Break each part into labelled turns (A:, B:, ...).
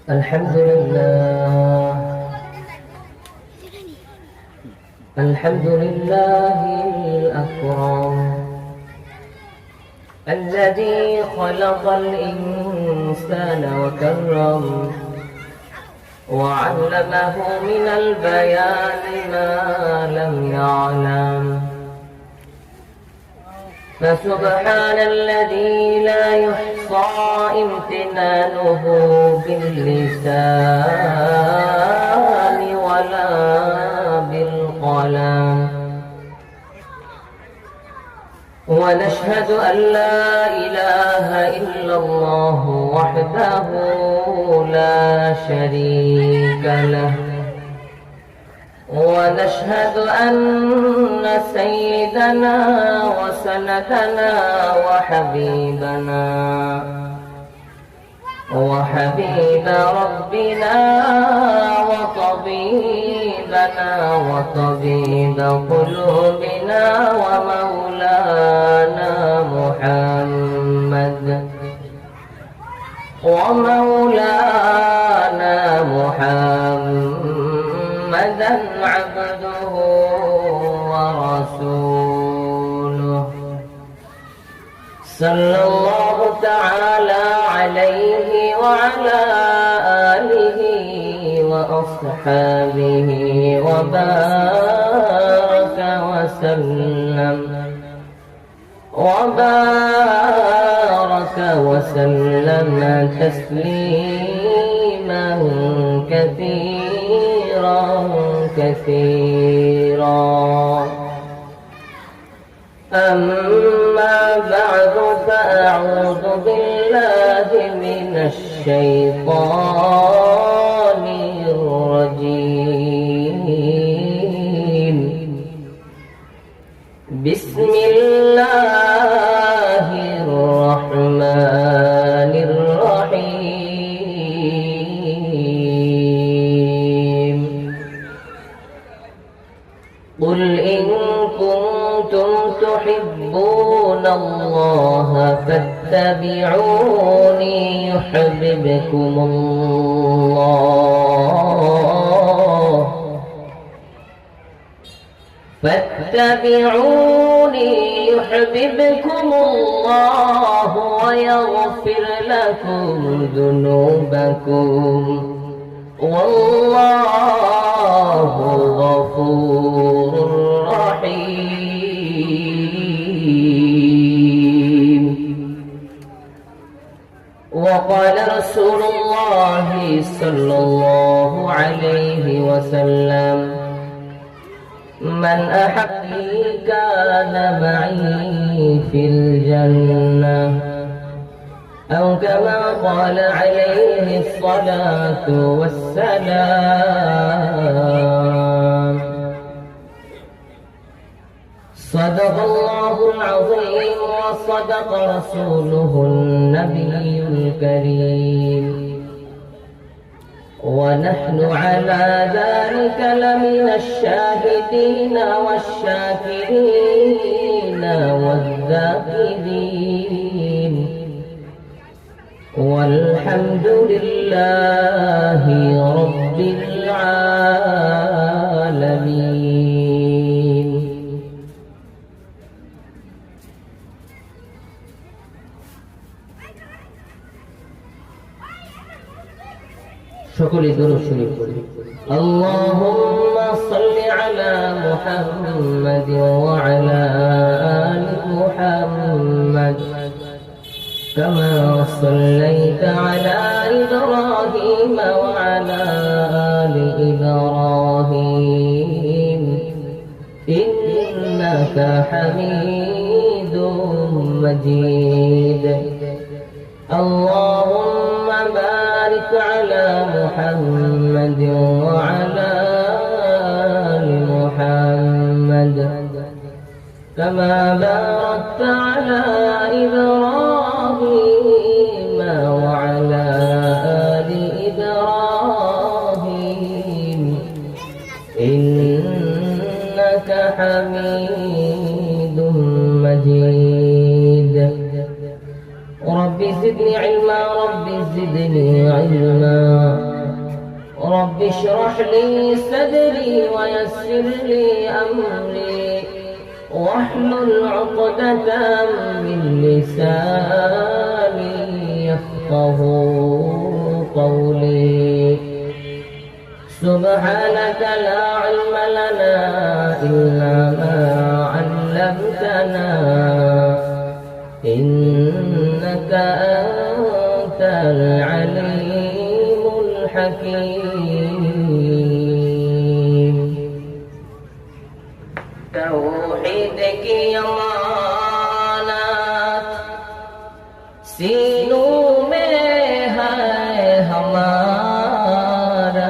A: الحمد لله الحمد لله الأكرم الذي خلق الإنسان وكرم وعلمه من البيان ما لم يعلم فسبحان الذي لا يحصى امتنانه باللسان ولا بالقلم ونشهد أن لا إله إلا الله وحده لا شريك له ونشهد أن سيدنا وسندنا وحبيب ربنا وطبيب قلوبنا ومولانا محمدا عبده ورسوله صلى الله تعالى عليه وعلى آله وأصحابه وبارك وسلم تسليما كثيرا أما بعد فأعوذ بالله من الشيطان الرجيم بسم الله الرحمن الرحيم قل إن كنتم تحبون الله فاتبعوني يحببكم الله ويغفر لكم ذنوبكم والله غفور رحيم. وقال رسول الله صلى الله عليه وسلم من أحبني كان معي في الجنة أو كما قال عليه الصلاة والسلام. صدق الله العظيم وصدق رسوله النبي الكريم ونحن على ذلك لمن الشاهدين والشاكرين والذاكرين والحمد لله رب العالمين. شكرا درود شريف. اللهم صل على محمد وعلى آل محمد كما صليت على إبراهيم وعلى آل إبراهيم إنك حميد مجيد. اللهم بارك على محمد وعلى آل محمد كما باركت على إبراهيم وعلى آل إبراهيم إنك حميد مجيد. رب زدني علما رب زدني علما رب اشرح لي صدري ويسر لي أمري واحلل عقدة من لساني يفقه قولي سبحانك لا علم لنا إلا ما علمتنا إنك أنت العليم الحكيم توحيدك يا अमानत सीनों में है हमारा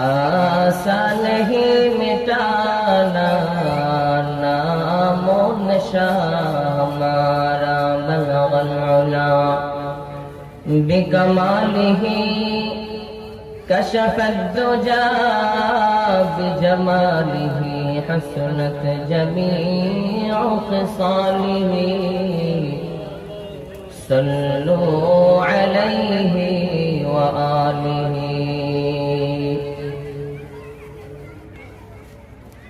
A: आशा नहीं मिटाना नामो नशा हमारा बलगल उला बिकमालिही कशफ الدجى بجماله حسنت جميع خصاله صلوا عليه وآله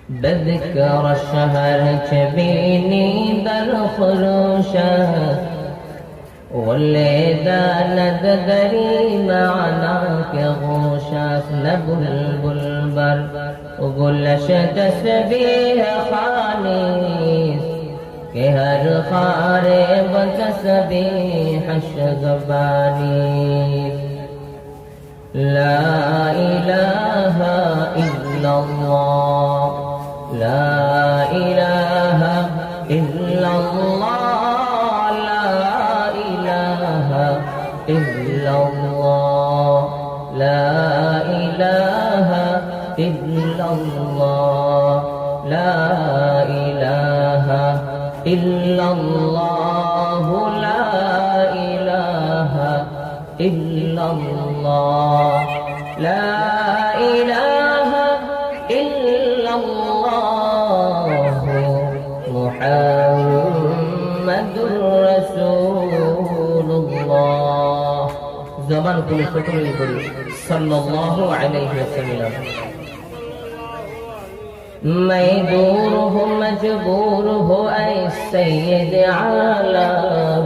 A: بذكر الشهر جبيني بالخروشة والليذا ندري معناك غوشاس لبلبل بر وقل شدس بيها خانيس كهر خارب تسبيح الشغبانيس لا إله إلا الله لا إله إلا الله إلا الله لا إله إلا الله لا إله إلا الله لا إله إلا الله لا إله إلا الله محمد رسول الله زمان كل فكر يقول صلى الله عليه وسلم मैं दूर हूँ मजबूर हो ऐ सैयद आलम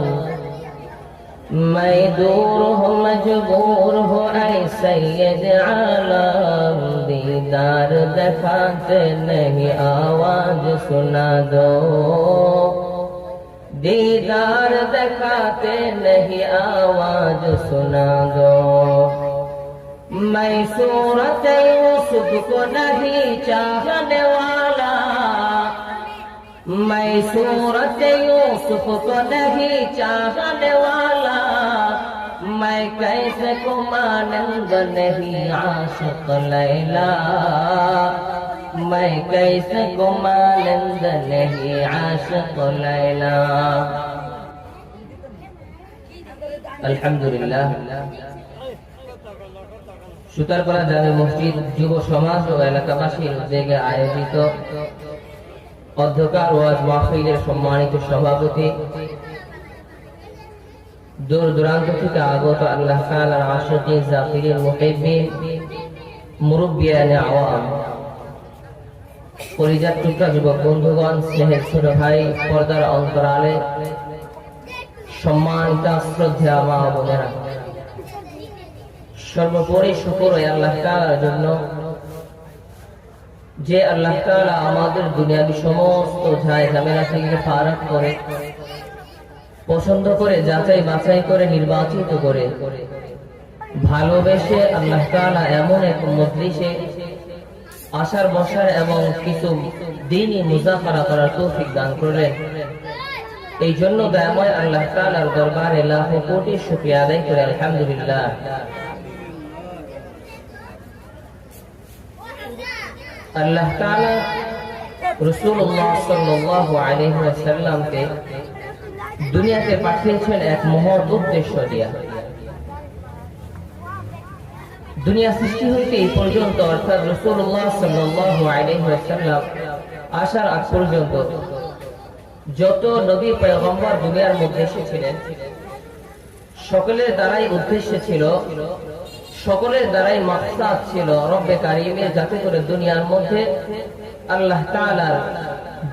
A: मैं दूर हूँ मजबूर हो ऐ सैयद आलम दीदार दिखाते नहीं आवाज सुना दो दीदार दिखाते नहीं आवाज सुना दो मैं सूरत यूसुफ को नहीं चाहने वाला मैं सूरत यूसुफ को नहीं चाहने वाला मैं कैसे को मानंद नहीं आशिक लैला मैं कैसे को मानंद नहीं आशिक लैला अल्हम्दुलिल्लाह সুতারপাড়া জামে মসজিদ যুব সমাজ ও এলাকাবাসীর উদ্যোগে আয়োজিত অধ্যকার ওয়াজ মাহফিলের সম্মানিত সভাপতি দূর দূরান্ত থেকে আগত আল্লাহ তাআলার আশিকিন জাকিরিন মুহিব্বিন মুরব্বিয়ানে আওয়াম পরিজাত টুকরা যুবক বন্ধুগণ স্নেহের ছোট ভাই পর্দার অন্তরালে সম্মানিত শ্রদ্ধা মা বোনেরা সর্বোপরি শুকর ওই আল্লাহ তাআলার জন্য যে আল্লাহ তাআলা আমাদের দুনিয়াবি সমস্ত ঝাই ঝামেলা থেকে ফারাক করে পছন্দ করে যাচাই বাছাই করে নির্বাচিত করে ভালোবেসে আল্লাহ তাআলা এমন এক মজলিসে আসার বসার এবং কিছু দ্বীনি মুযাফারা করার তৌফিক দান করলেন এই জন্য দয়াময় আল্লাহ তাআলার দরবারে লাখো কোটি শুকরিয়া আদায় করে আলহামদুলিল্লাহ আল্লাহ তাআলা রাসূলুল্লাহ সাল্লাল্লাহু আলাইহি ওয়াসাল্লামকে দুনিয়াতে পাঠিয়েছেন এক মহৎ উদ্দেশ্য নিয়ে দুনিয়া সৃষ্টি হইতে এই পর্যন্ত অর্থাৎ রাসূলুল্লাহ সাল্লাল্লাহু আলাইহি ওয়াসাল্লাম আসার আগ পর্যন্ত যত নবী পয়গম্বর দুনিয়ার মধ্যে এসেছিলেন সকলের দ্বারাই উদ্দেশ্য ছিল, সকলের দ্বারাই মাকসাদ ছিল রব্বে কারিমের যাতে করে দুনিয়ার মধ্যে আল্লাহ তাআলার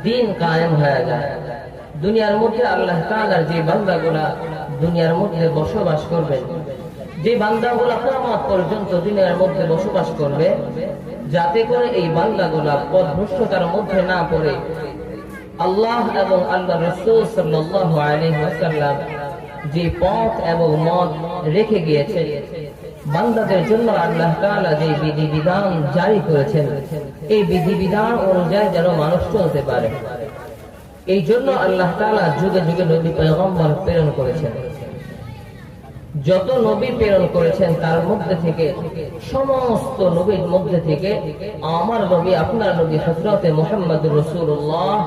A: দ্বীন কায়েম হয়ে যায়। দুনিয়ার মধ্যে আল্লাহ তাআলার যে বান্দাগুলা দুনিয়ার মধ্যে বসবাস করবে, যে বান্দাগুলা কিয়ামত পর্যন্ত দুনিয়ার মধ্যে বসবাস করবে, যাতে করে এই বান্দাগুলা পথভ্রষ্টতার মধ্যে না পড়ে আল্লাহ এবং আল্লাহ রাসূল সাল্লাল্লাহু আলাইহি ওয়াসাল্লাম যে পথ এবং মত রেখে গিয়েছে, বান্দাদের জন্য আল্লাহ তাআলা যে বিধিবিধান জারি করেছেন, এই বিধিবিধান অনুযায়ী যেন মানুষ চলতে পারে, এই জন্য আল্লাহ তাআলা যুগে যুগে নবী পয়গম্বর প্রেরণ করেছেন। যত নবী প্রেরণ করেছেন তার মধ্যে থেকে, সমস্ত নবীর মধ্যে থেকে আমার নবী, আপনার নবী হযরতে মুহাম্মদুর রাসূলুল্লাহ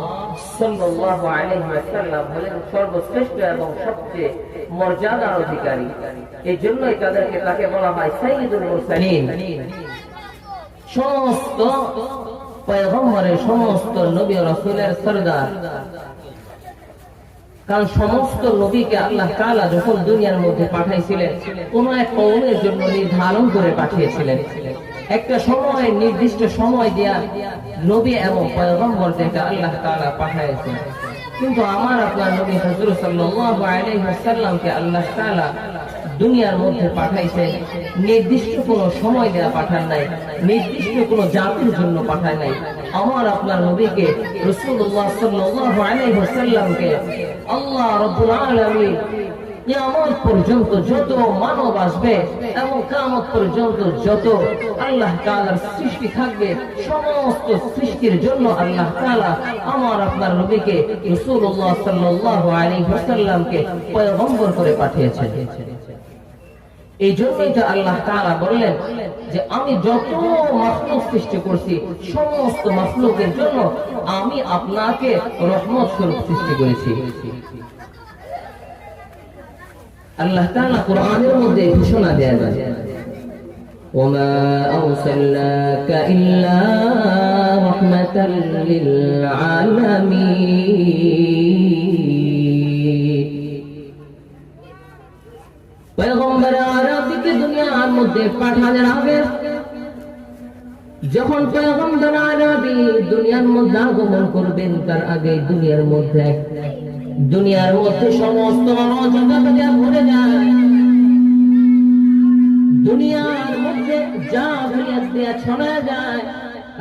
A: সাল্লাল্লাহু আলাইহি ওয়াসাল্লাম হলেন সর্বশ্রেষ্ঠ এবং সবচেয়ে মর্যাদার অধিকারী। এই জন্যই তাকে বলা হয় সাইয়্যিদুল মুরসালিন। সমস্ত পয়গম্বরের, সমস্ত নবী ও রাসূলের সরদার। কারণ সমস্ত নবীকে আল্লাহ তাআলা যখন দুনিয়ার মধ্যে পাঠাইছিলেন, কোন এক কওমের জন্য নির্ধারণ করে পাঠিয়েছিলেন। একটা সময়, নির্দিষ্ট সময় দেয়া নবী এবং পয়গম্বরদেরকে আল্লাহ তাআলা পাঠাইছেন। কিন্তু আমার আপনার নবী হযরত সাল্লাল্লাহু আলাইহি ওয়াসাল্লামকে আল্লাহ তাআলা দুনিয়ার মধ্যে পাঠাইছেন, নির্দিষ্ট কোনো সময় দেয়া পাঠান নাই, নির্দিষ্ট কোনো জাতির জন্য পাঠায় নাই। আমার আপনার নবীকে রাসূলুল্লাহ সাল্লাল্লাহু আলাইহি ওয়াসাল্লামকে আল্লাহ রাব্বুল আলামিন কিয়ামত পর্যন্ত যত মানব আসবে এবং কিয়ামত পর্যন্ত যত আল্লাহ তাআলার সৃষ্টি থাকবে, সমস্ত সৃষ্টির জন্য আল্লাহ তাআলা আমার আপনার নবীকে রাসূলুল্লাহ সাল্লাল্লাহু আলাইহি ওয়াসাল্লামকে পয়গম্বর করে পাঠিয়েছেন। এই জন্যই তো আল্লাহ তাআলা বললেন যে আমি যত মাখলুক সৃষ্টি করছি, সমস্ত মাখলুকের জন্য আমি আপনাকে রহমত স্বরূপ সৃষ্টি করেছি। আল্লাহ তাআলা কোরআনের মধ্যে ঘোষণা দেয়া যায়, ওমা আরসালনাকা ইল্লা রাহমাতাল লিল আলামিন। পয়গম্বর আরবীকে দুনিয়ার মধ্যে পাঠানোর আগে, যখন পয়গম্বর আরবী দুনিয়ার মধ্যে আগমন করবেন, তার আগে দুনিয়ার মধ্যে সমস্ত অরাজকতা ভরে যায়, দুনিয়ার মধ্যে জাহিলিয়াত দিয়ে ছড়ায় যায়।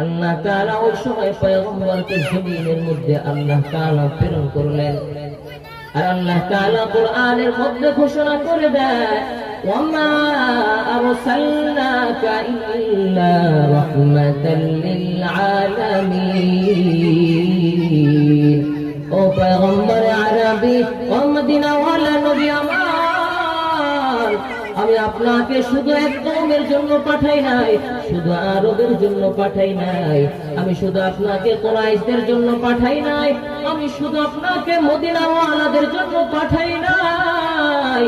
A: আল্লাহ তাআলা ওই সময় পয়গম্বরকে জমিনের মধ্যে আল্লাহ তাআলা প্রেরণ করলেন। আর আল্লাহ তাআলা কোরআনের মধ্যে ঘোষণা করে দেয়, ওয়ামা আরসালনাকা ইল্লা রাহমাতাল লিল আলামিন। ও পয়গম্বর আরবী, ও মদিনাওয়ালা নবী আমার, আমি আপনাকে শুধু এক কওমের জন্য পাঠাই নাই, শুধু আরবের জন্য পাঠাই নাই, আমি শুধু আপনাকে কুরাইশদের জন্য পাঠাই নাই, আমি শুধু আপনাকে মদিনাওয়ালাদের জন্য পাঠাই নাই,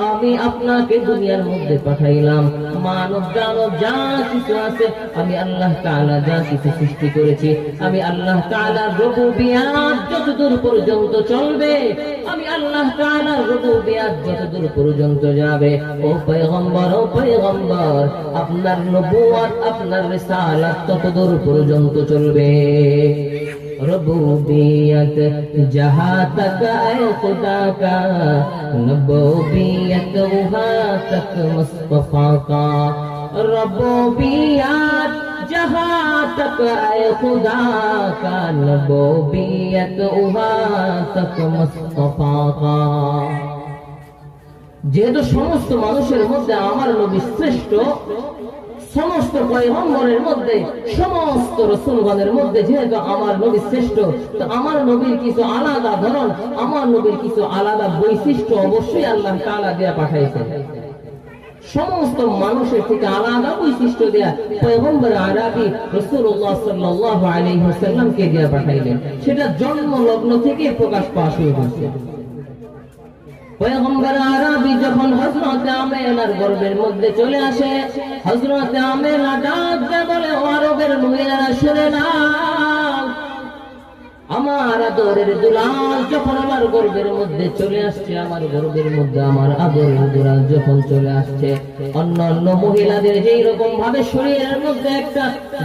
A: আমি আপনাকে দুনিয়ার মধ্যে পাঠাইলাম মানব দানব যা কিছু আছে, আমি আল্লাহ তাআলা যা কিছু সৃষ্টি করেছি, আমি আল্লাহ তাআলার রুবুবিয়াত যতদূর পর্যন্ত চলবে, আমি আল্লাহ তাআলার রুবুবিয়াত যতদূর পর্যন্ত যাবে, ও পয়গম্বর আপনার নবুয়ত, আপনার রিসালাত ততদূর পর্যন্ত চলবে। रबूबियत जहाँ तक आए खुदा का, नबूबियत वहाँ तक मुस्तफा का। रबूबियत जहाँ तक आए खुदा का, नबूबियत वहाँ तक मुस्तफा का। যেহেতু সমস্ত মানুষের মধ্যে আমার নবী শ্রেষ্ঠ, সমস্ত পয়গম্বরের মধ্যে, সমস্ত রাসূলগণের মধ্যে যেহেতু আমার নবী শ্রেষ্ঠ, তো আমার নবীর কিছু আলাদা ধরন, আমার নবীর কিছু আলাদা বৈশিষ্ট্য অবশ্যই আল্লাহ তাআলা দেয়া পাঠাইছেন। সমস্ত মানুষের থেকে আলাদা বৈশিষ্ট্য দেয়া পয়গম্বর আরবী রাসূলুল্লাহ সাল্লাল্লাহু আলাইহি ওয়াসাল্লামকে দেয়া পাঠাইলেন। সেটা জন্ম লগ্ন থেকে প্রকাশ পাওয়া শুরু হয়েছে। পয়গম্বর আরবী যখন হযরত আমেনার গর্ভের মধ্যে চলে আসে, হযরত আমেনা ডাক দিয়ে বলে, ও আরবের মহিলারা শুনে নাও, আমার আদরের দুলাল যখন আমার গর্ভের মধ্যে চলে আসছে, আমার গর্ভের মধ্যে আমার আদরের দুলাল যখন চলে আসছে, অন্যান্য মহিলাদের যেই রকম ভাবে শরীরের মধ্যে একটা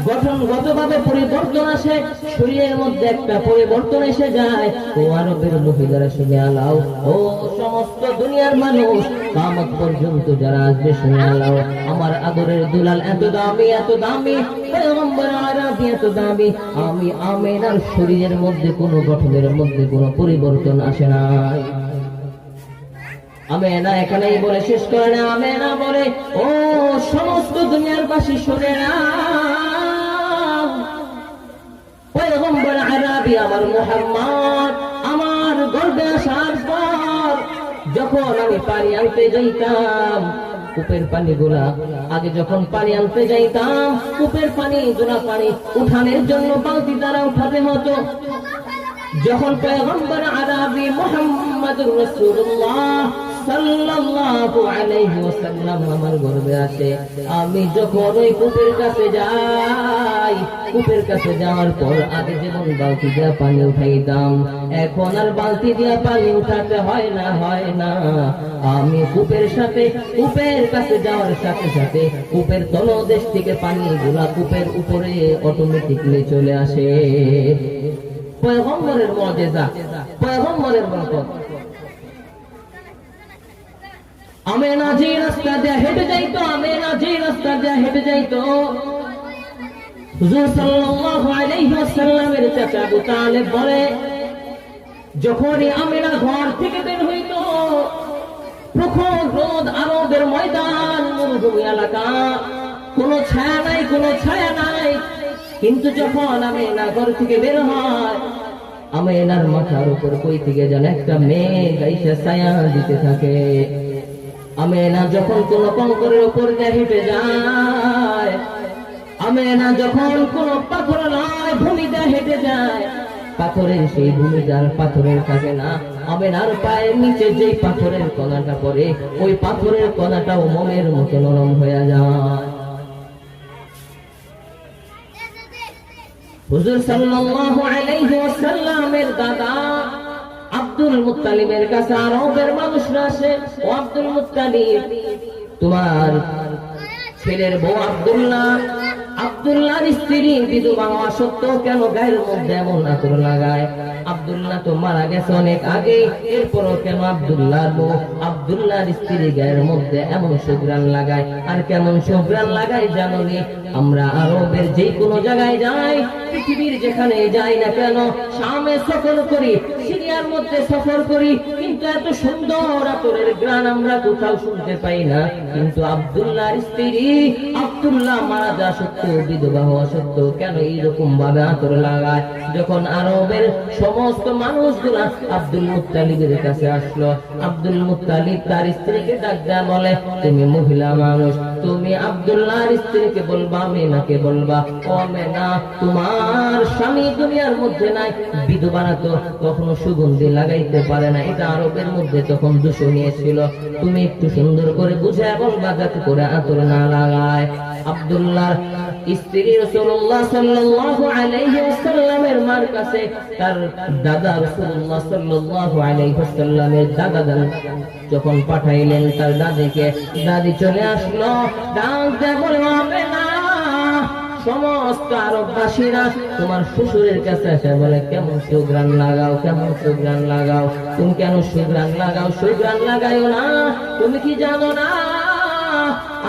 A: গঠনগতভাবে পরিবর্তন আসে, শরীরের মধ্যে একটা পরিবর্তন এসে যায়, ও আরবের মহিলারা শুনে আলাও, ও সমস্ত দুনিয়ার মানুষ কিয়ামত পর্যন্ত যারা আসবে শুনে আলাও, আমার আদরের দুলাল এত দামি, এত দামি, পয়গম্বর আরবি এত দামি। আমি আমেনার শরীরের মধ্যে কোনো গঠনের মধ্যে কোনো পরিবর্তন আসে নাই। আমেনা এখানেই বলে শেষ করে না, আমেনা বলে, ও সমস্ত দুনিয়ার বাসী শুনে না, পয়গম্বর আরবি আমার মুহাম্মদ আমার গর্ভে আসার পর যখন আমি পানি আনতে যাইতাম, কূপের পানিগুলা, আগে যখন পানি আনতে যাইতাম কূপের পানিগুলা পানি উঠানোর জন্য বালতি দ্বারা উঠাতে হতো। যখন পয়গম্বর আরবি মুহাম্মদুর রাসূলুল্লাহ সাল্লাল্লাহু আলাইহি ওয়াসাল্লাম আমার গর্ভে আসে, আমি যখন ওই কূপের কাছে যাই, কূপের কাছে যাওয়ার পর আগে যেমন বালতি দিয়ে পানি উঠাইতাম, এখন আর বালতি দিয়ে পানি উঠাতে হয় না, হয় না। আমি কূপের কাছে যাওয়ার সাথে সাথে কূপের তলদেশ থেকে পানিগুলা কূপের উপরে অটোমেটিকলি চলে আসে। পয়গম্বরের মুজিজা, পয়গম্বরের বরকত। আমেনা যে রাস্তা দিয়ে হেঁটে যাইতো, আমেনা যে রাস্তা দিয়ে হেঁটে যাইতো, হুজুর সাল্লাল্লাহু আলাইহি ওয়াসাল্লামের চাচা আবু তালেব বলে, যখনই আমেনা ঘর থেকে বের হইতো, প্রখর রোদ, আরবের ময়দান, মরুভূমি এলাকা, কোনো ছায়া নাই, কোনো ছায়া নাই, কিন্তু যখন আমেনা ঘর থেকে বের হয়, আমেনার মাথার উপর কই থেকে যেন একটা মেঘ এসে ছায়া দিতে থাকে। আমেনা যখন কোন কঙ্করের উপর দিয়ে হেঁটে যায়, আমেনা যখন কোন পাথর নয় ভূমিতে হেঁটে যায়, পাথরের সেই ভূমিটার পাথরের থাকে না, আমেনার পায়ের নিচে যেই পাথরের কণাটা পড়ে, ওই পাথরের কণাটাও মোমের মতো নরম হয়ে যায়। হুজুর সাল্লাল্লাহু আলাইহি ওয়াসাল্লামের দাদা আব্দুল মুত্তালিবের কাছে আরবের মানুষরা আসে, ও আব্দুল মুত্তালিব, তোমার ছেলের বউ আব্দুল্লাহর স্ত্রী বিধবা হওয়া সত্ত্বেও কেন গায়ের মধ্যে এমন আতর লাগায়? আব্দুল্লাহ তো মারা গেছে অনেক আগে, এরপরও কেন আব্দুল্লাহর স্ত্রী গায়ের মধ্যে এমন সুঘ্রাণ লাগায়? আর কেমন সুঘ্রাণ লাগায় জানো নি? আমরা আরবের যে কোনো জায়গায় যাই, পৃথিবীর যেখানে যাই না কেন, শামে সফর করি, সিরিয়ার মধ্যে সফর করি, কিন্তু এত সুন্দর আতরের গান আমরা কোথাও শুনতে পাই না। কিন্তু আব্দুল্লাহর স্ত্রী আব্দুল্লাহ মারা যাওয়া সত্ত্বেও, বিধবা হওয়া সত্ত্বেও কেন এইরকম ভাবে আতর লাগায়? যখন আরবের সমস্ত মানুষগুলা আব্দুল মুত্তালিবের কাছে আসলো, আব্দুল মুত্তালিব তার স্ত্রীকে ডাক দেয়া বলে, তুমি মহিলা মানুষ, তুমি আব্দুল্লাহর স্ত্রীকে বলবা, আমেনাকে বলবা, ও আমেনা, তোমার স্বামী দুনিয়ার মধ্যে নাই, বিধবারা তো কখনো সুগন্ধি লাগাইতে পারে না, এটা আরবের মধ্যে তখন দূষণীয় ছিল, তুমি একটু সুন্দর করে বুঝে বলবা যাতে করে আতর না লাগায়। আব্দুল্লাহর স্ত্রী রাসূলুল্লাহ সাল্লাল্লাহু আলাইহি ওয়াসাল্লামের মার কাছে তার দাদা রাসূলুল্লাহ সাল্লাল্লাহু আলাইহি ওয়াসাল্লামের দাদা যখন পাঠাইলেন তার দাদিকে, দাদি চলে আসলো, ডাক দিয়ে বলে, আমেনা, সমস্ত আরববাসীরা তোমার শ্বশুরের কাছে এসে বলে, কেমন সুঘ্রাণ লাগাও, কেমন সুঘ্রাণ লাগাও, তুমি কেন সুঘ্রাণ লাগাও? সুঘ্রাণ লাগাইও না, তুমি কি জানো না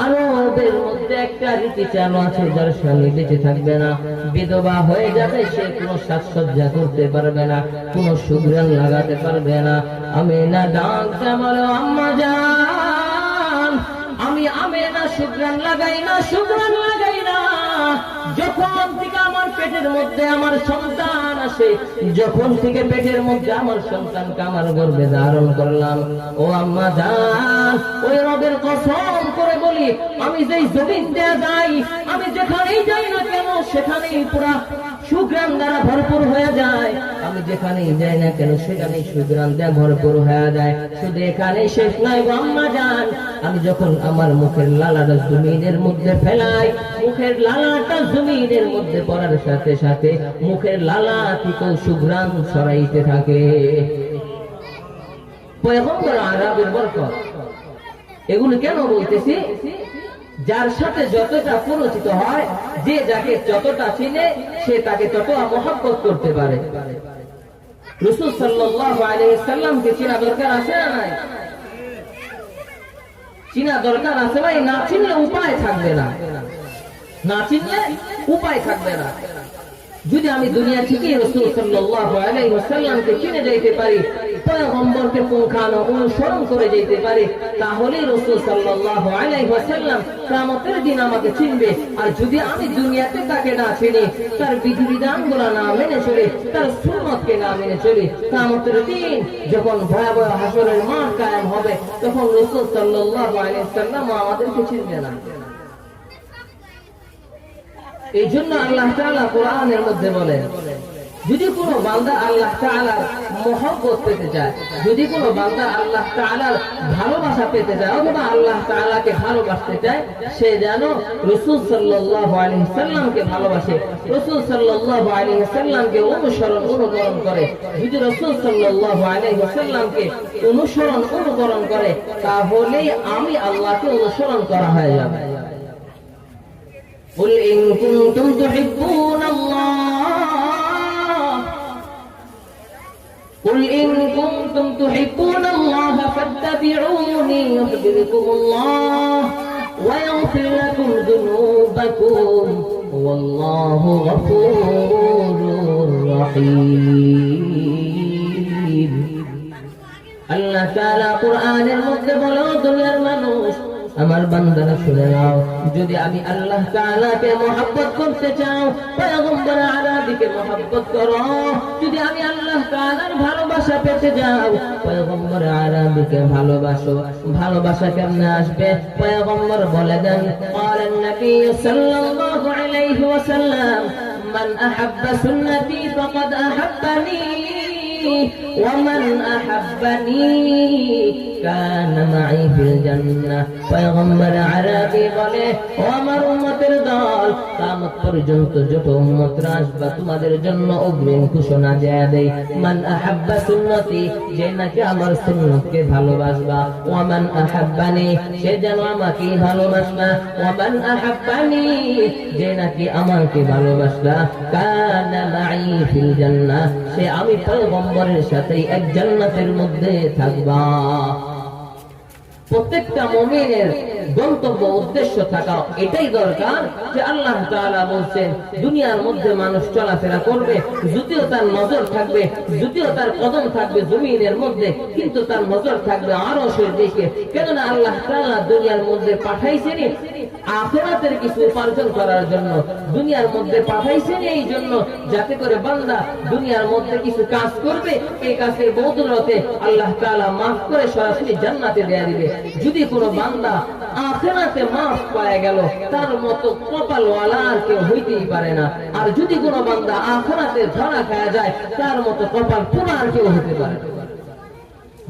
A: আরবের মধ্যে একটা রীতি চালু আছে, যার স্বামী বেঁচে থাকবে না, বিধবা হয়ে যাবে, সে কোনো সাজসজ্জা করতে পারবে না, কোনো সুঘ্রাণ লাগাতে পারবে না। আমেনা ডাক দিয়ে বলে, আম্মা জান, আমি আমেনা সুঘ্রাণ লাগাই না, সুঘ্রাণ লাগাই না। যখন থেকে আমার পেটের মধ্যে আমার সন্তান আসে, যখন থেকে পেটের মধ্যে আমার সন্তানকে আমার গর্ভে ধারণ করলাম, ও আম্মা জান, ওই রবের কসম করে বলি, আমি যেই জমিন দেয়া যাই, আমি যেখানেই যাই না কেন, সেখানেই পুরা সুঘ্রাণ দ্বারা ভরপুর হয়ে যায়। আমি যেখানেই যাই না কেন, সেখানেই সুঘ্রাণ দ্বারা ভরপুর হয়ে যায়। শুধু এখানেই শেষ নয় গো আম্মা জান, আমি যখন আমার মুখের লালাটা জমিনের মধ্যে ফেলাই, মুখের লালাটা জমিনের মধ্যে পড়ার সাথে সাথে মুখের লালা থেকে সুঘ্রাণ ছড়াইতে থাকে। পয়গম্বর আরবের বরকত। এগুলো কেন বলতেছি? যার সাথে যতটা পরিচিত হয়, যে যাকে যতটা চিনে, সে তাকে তত মহব্বত করতে পারে। রাসূল সাল্লাল্লাহু আলাইহি সাল্লামকে চেনা দরকার আছে না নাই? চিনা দরকার আছে ভাই। না চিনলে উপায় থাকবে না, না চিনলে উপায় থাকবে না। যদি আমি দুনিয়া থেকে রাসূল সাল্লাল্লাহু আলাইহি ওয়াসাল্লামকে চিনে যাইতে পারি, পয়গম্বরকে পুঙ্খানো অনুসরণ করে যেতে পারি, তাহলে রাসূল সাল্লাল্লাহু আলাইহি ওয়াসাল্লাম কিয়ামতের দিন আমাকে চিনবে। আর যদি আমি দুনিয়াতে তাকে না চিনি, তার বিধিবিধানগুলো না মেনে চলি, তার সুন্নতকে না মেনে চলি, কিয়ামতের দিন যখন ভয়াবহ হাসরের মাঠ কায়েম হবে, তখন রাসূল সাল্লাল্লাহু আলাইহি ওয়াসাল্লাম আমাদেরকে চিনবে না। এই জন্য আল্লাহ তাআলা কোরআনের মধ্যে বলেন, যদি কোনো বান্দা আল্লাহ তাআলার মহব্বত পেতে চায়, যদি কোনো বান্দা আল্লাহ তাআলার ভালোবাসা পেতে চায় অথবা আল্লাহ তাআলাকে ভালোবাসতে চায়, সে যেন রাসূল সাল্লাল্লাহু আলাইহি সাল্লামকে ভালোবাসে, রাসূল সাল্লাল্লাহু আলাইহি সাল্লামকে অনুকরণ করে। যদি রাসূল সাল্লাল্লাহু আলাইহি সাল্লামকে অনুকরণ করে, তাহলেই আমি আল্লাহকে অনুসরণ করা হয়ে যাবে। قل إن كنتم تحبون الله قل إن كنتم تحبون الله فاتبعوني يحببكم الله ويغفر لكم ذنوبكم والله غفور رحيم। আল্লাহ তাআলা কোরআনের মধ্যে বলে, দুনিয়ার মানুষ আমার বান্দারা শুনে নাও, যদি আমি আল্লাহ তাআলাকে মহব্বত করতে চাও, পয়গম্বর আরবিকে মহব্বত করো। যদি আমি আল্লাহ তাআলার ভালোবাসা পেতে যাও, পয়গম্বর আরবিকে ভালোবাসো। ভালোবাসা কেমনে আসবে? পয়গম্বর বলে দেন, قال النبي صلى الله عليه وسلم من أحب سنتي فقد أحبني ومن أحبني كان معي في الجنة। পয়গম্বর আরবি বলে, ও আমার উম্মতের দল, কিয়ামত পর্যন্ত যত উম্মতরা আসবে তোমাদের জন্য অগ্রিম ঘোষণা দিয়ে দেই, মান আহাব্বা সুন্নতি, যে নাকি আমার সুন্নতকে ভালোবাসবা, ওয়া মান আহাব্বানি, সে যেন আমাকে ভালোবাসবা, ওয়া মান আহাব্বানি, যে নাকি আমাকে ভালোবাসবা, কানা মাই ফিল জান্নাহ, সে আমি পয়গম্বরের সাথে এক জান্নাতের মধ্যে থাকবা। প্রত্যেকটা মুমিনের গন্তব্য উদ্দেশ্য থাকা এটাই দরকার যে আল্লাহ তাআলা বলছেন দুনিয়ার মধ্যে মানুষ চলাফেরা করবে, যদিও তার নজর থাকবে, যদিও তার কদম থাকবে জমিনের মধ্যে, কিন্তু তার নজর থাকবে আরশের দিকে। কেননা আল্লাহ তাআলা দুনিয়ার মধ্যে পাঠাইছেন আখিরাতের কিছু উপার্জন করার জন্য, দুনিয়ার মধ্যে পাঠাইছেন এই জন্য যাতে করে বান্দা দুনিয়ার মধ্যে কিছু কাজ করবে, এই কাজের বদৌলতে আল্লাহ তাআলা মাফ করে সরাসরি জান্নাতে দেয়া দিবে। যদি কোনো বান্দা আখিরাতে মাফ পায় গেল, তার মতো কপালওয়ালা আর কেউ হইতেই পারে না। আর যদি কোনো বান্দা আখিরাতে ধরা খাওয়া যায়, তার মতো কপাল পুরা আর কেউ হতে পারে না।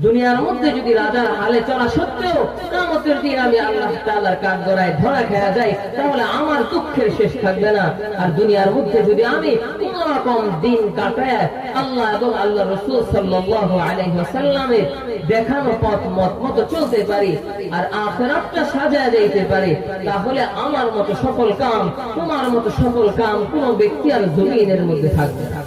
A: দুনিয়ার মধ্যে যদি রাজার হালে চলা সত্ত্বেও কিয়ামতের দিন আমি আল্লাহ তাআলার কাঠগড়ায় ধরা খেয়া যাই, তাহলে আমার দুঃখের শেষ থাকবে না। আর দুনিয়ার মধ্যে যদি আমি কোন রকম দিন কাটায় আল্লাহ এবং আল্লাহ রাসূল সাল্লাল্লাহু আলাইহি ওয়াসাল্লামের দেখানো পথ মতো চলতে পারি আর আখিরাতটা সাজায় যাইতে পারি, তাহলে আমার মতো সফল কাম, তোমার মতো সফল কাম কোন ব্যক্তি আর জমিনের মধ্যে থাকবে না।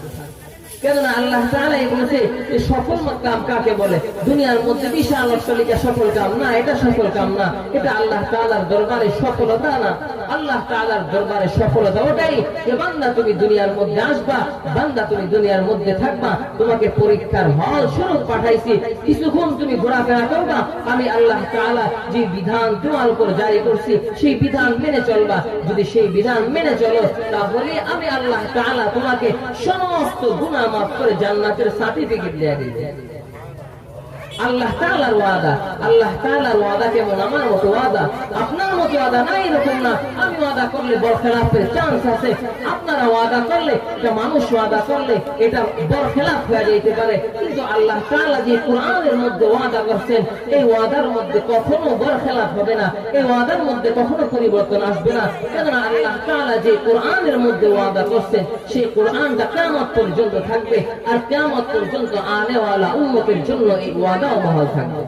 A: কেননা আল্লাহ তাআলা বলেছে যে সফল কাম কাকে বলে? দুনিয়ার মধ্যে বিশাল অট্টালিকা সফল কাম না, এটা সফল কাম না, এটা আল্লাহ তাআলার দরবারে সফলতা না। আল্লাহ তাআলার দরবারে সফলতা ওটাই যে বান্দা তুমি দুনিয়ার মধ্যে আসবা, বান্দা তুমি দুনিয়ার মধ্যে থাকবা, তোমাকে পরীক্ষার হল স্বরূপ পাঠাইছি, কিছুক্ষণ তুমি ঘোরাফেরা করবা, আমি আল্লাহ তাআলা যে বিধান তোমার উপর জারি করছি সেই বিধান মেনে চলবা। যদি সেই বিধান মেনে চলো, তাহলে আমি আল্লাহ তাআলা তোমাকে সমস্ত গুনাহ মাফ করে জান্নাতের সার্টিফিকেট দিয়ে দিবে। আল্লাহ তাআলার ওয়াদা। আল্লাহ তাআলার ওয়াদা কেমন? আমার মতো ওয়াদা, আপনার মতো ওয়াদা না, এরকম না। আমি ওয়াদা করলে বরখেলাফের চান্স আছে, আপনারা ওয়াদা করলে, এটা মানুষ ওয়াদা করলে এটা বরখেলাফ হয়ে যেতে পারে। কিন্তু আল্লাহ তাআলা যে কোরআনের মধ্যে ওয়াদা করছেন, এই ওয়াদার মধ্যে কখনো বরখেলাফ হবে না, এই ওয়াদার মধ্যে কখনো পরিবর্তন আসবে না। কেননা আল্লাহ তাআলা যে কোরআনের মধ্যে ওয়াদা করছেন, সেই কোরআনটা কিয়ামত পর্যন্ত থাকবে, আর কিয়ামত পর্যন্ত আনেওয়ালা উম্মতের জন্য এই ওয়াদাও বহাল থাকবে।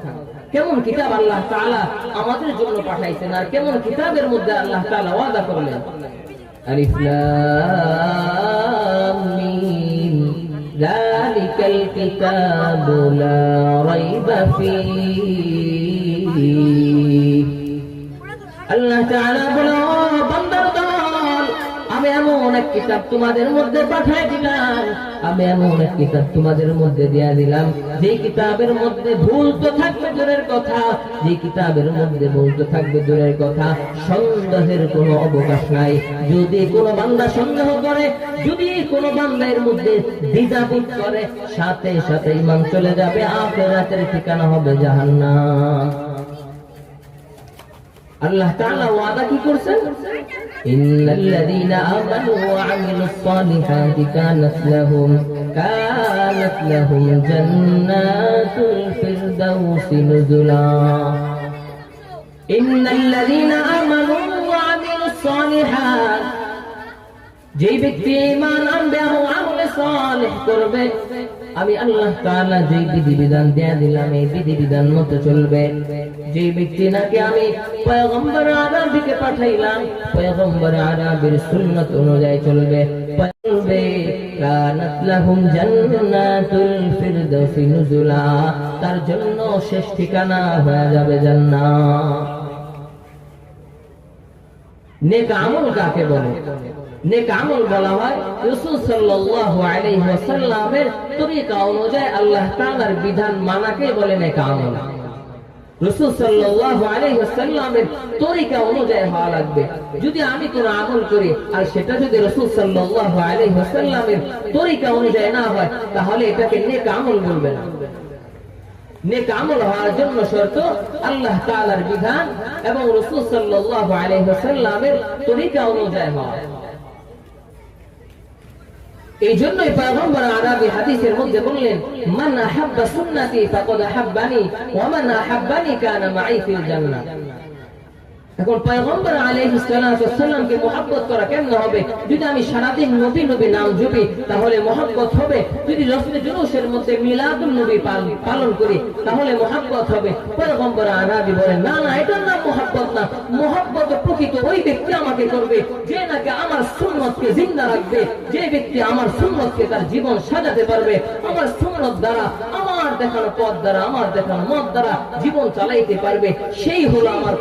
A: কেমন কিতাব আল্লাহ তাআলা আমাদের জন্য পাঠাইছেন, আর কেমন কিতাবের মধ্যে আল্লাহ তাআলা ওয়াদা করলেন। আলিফ লাম মিম যালিকাল কিতাবু লা রাইবা ফীহি। আল্লাহ তাআলা বলেন, বান্দার দল, আমি এমন এক কিতাব তোমাদের মধ্যে পাঠিয়ে দিলাম, আমি এমন এক কিতাব তোমাদের মধ্যে দিয়ে দিলাম, যে কিতাবের মধ্যে ভুল তো থাকবে দূরের কথা, যে কিতাবের মধ্যে ভুল তো থাকবে দূরের কথা, সন্দেহের কোনো অবকাশ নাই। যদি কোনো বান্দা সন্দেহ করে, যদি কোনো বান্দা এর মধ্যে দ্বিধাবোধ করে, সাথে সাথে ঈমান চলে যাবে, আখিরাতের ঠিকানা হবে জাহান্নাম। আল্লাহ তাআলা ওয়াদা কি করছেন? ইন্নাল্লাযীনা আমানু ওয়া আমিলুস সালিহাতি কানাত লাহুম জান্নাতুল ফিরদাউসি নুজুলা। ইন্নাল্লাযীনা আমানু ওয়া আমিলুস সালিহাত, যে ব্যক্তি ঈমান আনবে এবং আমল সালেহ করবে, আমি আল্লাহ তাআলা যে বিধিবিধান দেয়া দিলাম এই বিধিবিধান মতো চলবে, যে ব্যক্তি নাকি আমি পয়গম্বর আরবিকে পাঠাইলাম, পয়গম্বর আরবির সুন্নাত অনুযায়ী চলবে, কানাত লাহুম জান্নাতুল ফিরদাউসি নুজুলা, তার জন্য শেষ ঠিকানা হয়ে যাবে জান্নাত। নেক আমল কাকে বলে? নেক আমল বলা হয় রাসূল সাল্লাল্লাহু আলাইহি ওয়াসাল্লামের তরিকা অনুযায়ী আল্লাহ তাআলার বিধান মানাকে বলে নেক আমল। রাসূল সাল্লাল্লাহু আলাইহি ওয়াসাল্লামের তরিকা অনুযায়ী হওয়া লাগবে। যদি আমি কোন আমল করি আর সেটা যদি রাসূল সাল্লাল্লাহু আলাইহি ওয়াসাল্লামের তরিকা অনুযায়ী না হয়, তাহলে এটাকে নেক আমল বলবে না। নেক আমল হওয়ার জন্য শর্ত আল্লাহ তাআলার বিধান এবং রাসূল সাল্লাল্লাহু আলাইহি ওয়াসাল্লামের তরিকা অনুযায়ী হওয়া। এই জন্যই পয়গম্বর আরবি হাদিসের মধ্যে বললেন, মান আহাব্বা সুন্নতি ফাকাদ আহাব্বানি ওয়া মান আহাব্বানি কানা মাই ফিল জান্নাহ। এখন পয়গম্বর আলাইহিস সালাতু ওয়াস সালামকে মুহাব্বত করা কেমনে হবে? যদি আমি সারাদিন নবী নবী নাম জপি তাহলে মুহাব্বত হবে, যদি রসুল জুলুসের মধ্যে মিলাদুন নবী পালন করি তাহলে মুহাব্বত হবে। পয়গম্বর আরবি বলেন, না না, এটার নাম মুহাব্বত না। মুহাব্বত প্রকৃত ওই ব্যক্তি আমাকে করবে যে নাকি আমার সুন্নতকে জিন্দা রাখবে, যে ব্যক্তি আমার সুন্নতকে তার জীবন সাজাতে পারবে, আমার সুন্নত দ্বারা, আমার দেখানো পথ দ্বারা, আমার দেখানো মত দ্বারা জীবন চালাইতে পারবে, সেই হলো আমার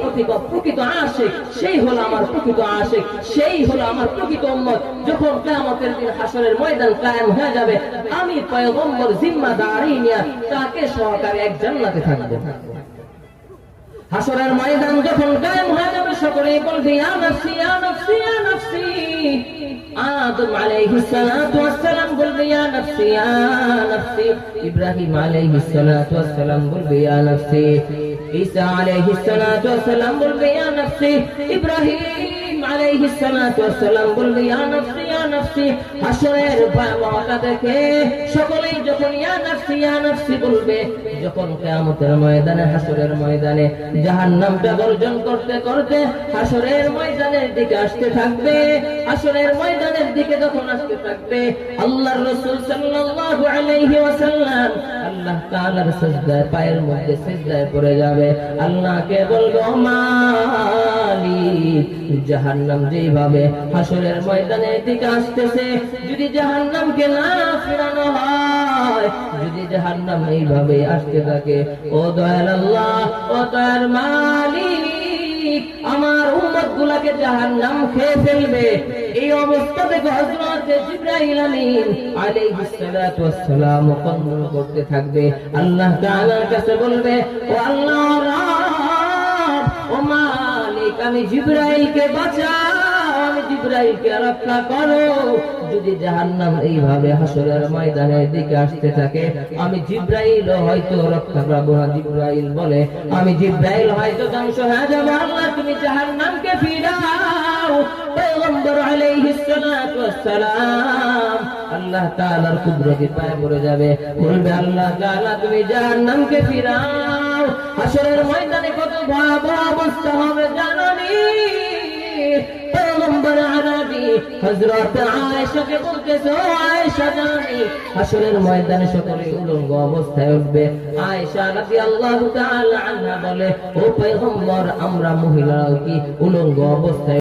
A: প্রকৃত আশিক, সেই হলো আমার প্রকৃত আশিক, সেই হলো আমার প্রকৃত উম্মত। যখন কিয়ামতের দিন হাসরের ময়দান কায়েম হয়ে যাবে, আমি পয়গম্বর জিম্মাদারি নিয়ে তাকে সহকারে এক জান্নাতে থাকবো। হাসরের ময়দান যখন কায়েম হয়ে যাবে, সকলেই বলবে ইয়া নাফসি ইয়া নাফসি ইয়া নাফসি। আদম আলাইহিস সালাতু ওয়াস সালাম বলবে ইয়া নাফসি ইয়া নাফসি। ইব্রাহিম আলাইহিস সালাতু ওয়াস সালাম বলবে ইয়া নাফসি। ঈসা আলাইহিস সালাতু ওয়াস সালাম বলবে ইয়া নাফসি। ইব্রাহিম আলাইহিস সালাতু ওয়াস সালাম বলবে ইয়া নাফসি ইয়া নাফসি। হাসরের ভয়াবহতা দেখে সকলেই যখন ইয়া নাফসি বলবে, যখন কিয়ামতের ময়দানে, হাসরের ময়দানে জাহান্নামকে বর্জন করতে করতে হাসরের ময়দানের দিকে আসতে থাকবে, হাসরের ময়দানের দিকে যখন আসতে থাকবে, আল্লাহর রাসূল সাল্লাল্লাহু আলাইহি ওয়াসাল্লাম আল্লাহ তাআলার সিজদায়, পায়ের মধ্যে সিজদায় পড়ে যাবে, আল্লাহকে বলবে, ও মালিক, জাহান্নাম যেভাবে হাসরের ময়দানের দিকে আসতেছে, যদি জাহান্নামকে না ফিরানো হয়, যদি জাহান্নাম এইভাবে আসতে থাকে, ও দয়াল আল্লাহ, ও দয়ার মালিক, আমার উম্মত গুলাকে জাহান্নাম খেয়ে ফেলবে। এই অবস্থা থেকে হযরত জিবরাইল আমিন আলাইহিস সালাতু ওয়াস সালাম কন্দন করতে থাকবে, আল্লাহ তাআলার কাছে বলবে, ও আল্লাহ রাব, ও মালিক, আমি জিবরাইলকে বাঁচাও, আমি জিবরাইলকে রক্ষা করো। যদি জাহান্নাম এইভাবে হাসরের ময়দানের দিকে আসতে থাকে, আমি জিবরাইল হয়তো রক্ষা পাবো না। জিবরাইল বলে, আমি জিবরাইল হয়তো ধ্বংস হয়ে যাবো। আল্লাহ তুমি জাহান্নামকে ফিরাও। পয়গম্বর আলাইহিস সালাতু ওয়াস সালাম আল্লাহ তাআলার কুদরতে পায়ে পড়ে যাবে, বলবে আল্লাহ তাআলা তুমি জাহান্নামকে ফিরাও। হাসরের ময়দানে কত ভয়াবহ অবস্থা হবে জানেননি? পয়গম্বর আরবি হযরত আয়েশাকে বলতেছে, ও আয়েশা জানি হাসরের ময়দানে সকলে উলঙ্গ অবস্থায় উঠবে। আয়েশা রাদিয়াল্লাহু তাআলা আনহা বলে, ও পয়গম্বর আমরা মহিলাও কি উলঙ্গ অবস্থায়